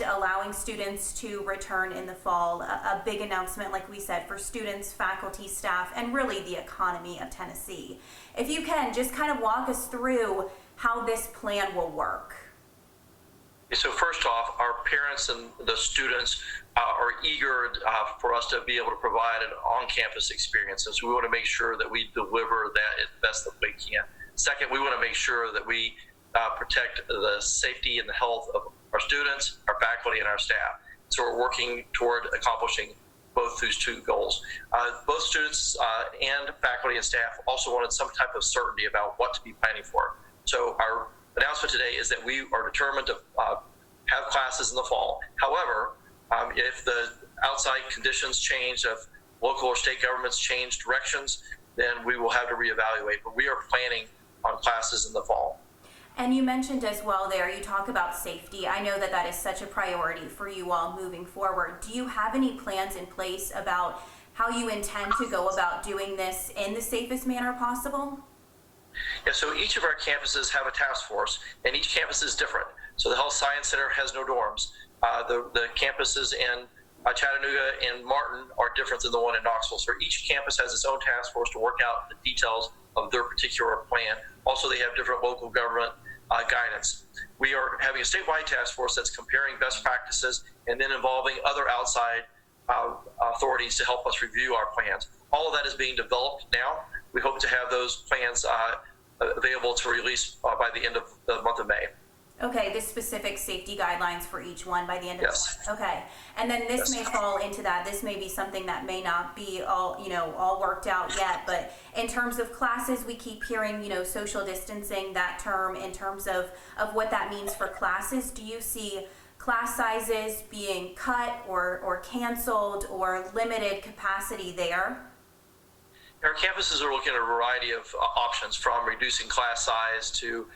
and allowing students to return in the fall. A big announcement, like we said, for students, faculty, staff, and really the economy of Tennessee. If you can, just kind of walk us through how this plan will work. So first off, our parents and the students are eager for us to be able to provide an on-campus experience. And so we want to make sure that we deliver that as best that we can. Second, we want to make sure that we protect the safety and the health of our students, our faculty, and our staff. So we're working toward accomplishing both those two goals. Both students and faculty and staff also wanted some type of certainty about what to be planning for. So our announcement today is that we are determined to have classes in the fall. However, if the outside conditions change, if local or state governments change directions, then we will have to reevaluate. But we are planning on classes in the fall. And you mentioned as well there, you talk about safety. I know that that is such a priority for you all moving forward. Do you have any plans in place about how you intend to go about doing this in the safest manner possible? Yeah, so each of our campuses have a task force, and each campus is different. So the Health Science Center has no dorms. The campuses in Chattanooga and Martin are different than the one in Knoxville. So each campus has its own task force to work out the details of their particular plan. Also, they have different local government guidance. We are having a statewide task force that's comparing best practices and then involving other outside authorities to help us review our plans. All of that is being developed now. We hope to have those plans available to release by the end of the month of May. Okay, the specific safety guidelines for each one by the end of Yes. the month. Okay, and then this may fall into that. This may be something that may not be all worked out yet. But in terms of classes, we keep hearing social distancing, that term, in terms of what that means for classes. Do you see class sizes being cut or canceled or limited capacity there? Our campuses are looking at a variety of options, from reducing class size to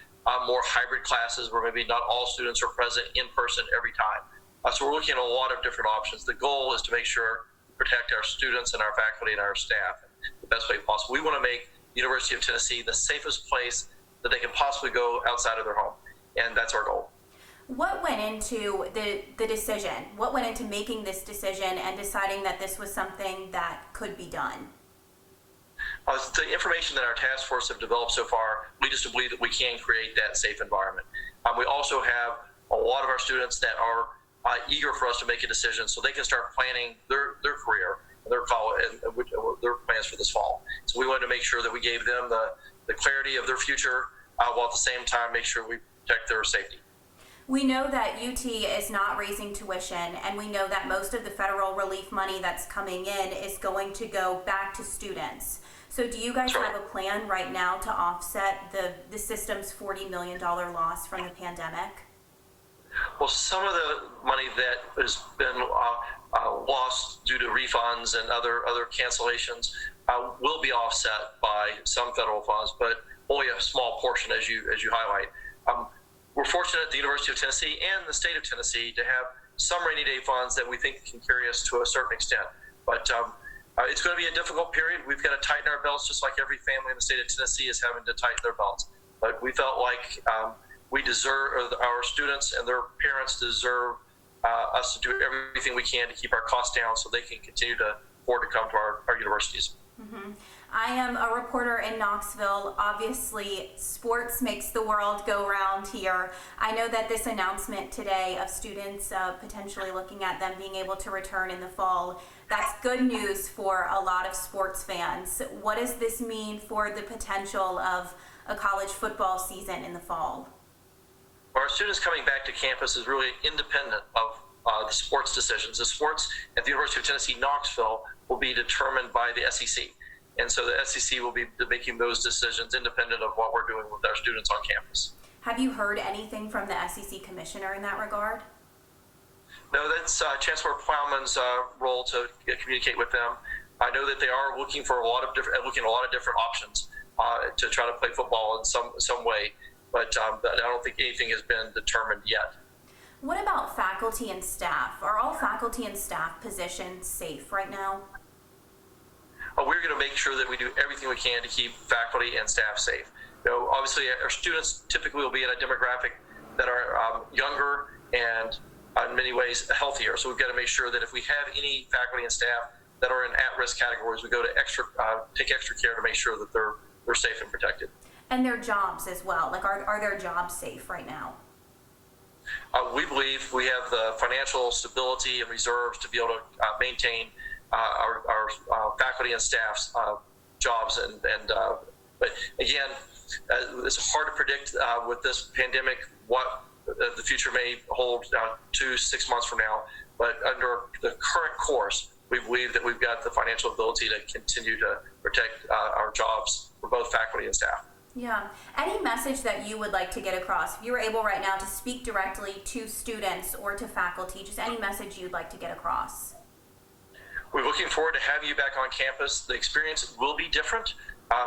more hybrid classes where maybe not all students are present in person every time. So we're looking at a lot of different options. The goal is to make sure we protect our students and our faculty and our staff the best way possible. We want to make the University of Tennessee the safest place that they can possibly go outside of their home, and that's our goal. What went into the decision? What went into making this decision and deciding that this was something that could be done? The information that our task force have developed so far leads us to believe that we can create that safe environment. We also have a lot of our students that are eager for us to make a decision so they can start planning their career, their college, and their plans for this fall. So we wanted to make sure that we gave them the clarity of their future while at the same time make sure we protect their safety. We know that UT is not raising tuition, and we know that most of the federal relief money that's coming in is going to go back to students. So do you guys have a plan right now to offset the system's $40 million loss from the pandemic? Well, some of the money that has been lost due to refunds and other cancellations will be offset by some federal funds, but only a small portion, as you highlight. We're fortunate at the University of Tennessee and the state of Tennessee to have some rainy day funds that we think can carry us to a certain extent. But it's going to be a difficult period. We've got to tighten our belts, just like every family in the state of Tennessee is having to tighten their belts. But we felt like we deserve, our students and their parents deserve us to do everything we can to keep our costs down so they can continue to afford to come to our universities. Mm-hmm. I am a reporter in Knoxville. Obviously, sports makes the world go round here. I know that this announcement today of students potentially looking at them being able to return in the fall, that's good news for a lot of sports fans. What does this mean for the potential of a college football season in the fall? Our students coming back to campus is really independent of the sports decisions. The sports at the University of Tennessee, Knoxville will be determined by the SEC. And so the SEC will be making those decisions independent of what we're doing with our students on campus. Have you heard anything from the SEC commissioner in that regard? No, that's Chancellor Plowman's role to communicate with them. I know that they are looking for a lot of different options to try to play football in some way, but I don't think anything has been determined yet. What about faculty and staff? Are all faculty and staff positions safe right now? We're going to make sure that we do everything we can to keep faculty and staff safe. Obviously, our students typically will be in a demographic that are younger and in many ways healthier. So we've got to make sure that if we have any faculty and staff that are in at-risk categories, we go to take extra care to make sure that they're safe and protected. And their jobs as well. Like, are their jobs safe right now? We believe we have the financial stability and reserves to be able to maintain our faculty and staff's jobs. But again, it's hard to predict with this pandemic what the future may hold 2-6 months from now. But under the current course, we believe that we've got the financial ability to continue to protect our jobs for both faculty and staff. Yeah. Any message that you would like to get across? If you were able right now to speak directly to students or to faculty, just any message you'd like to get across. We're looking forward to having you back on campus. The experience will be different.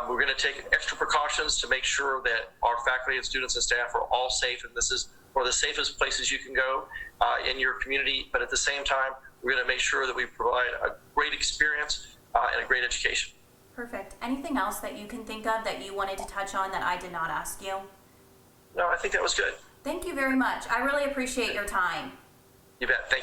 We're going to take extra precautions to make sure that our faculty and students and staff are all safe, and this is one of the safest places you can go in your community. But at the same time, we're going to make sure that we provide a great experience and a great education. Perfect. Anything else that you can think of that you wanted to touch on that I did not ask you? No, I think that was good. Thank you very much. I really appreciate your time. You bet. Thank you.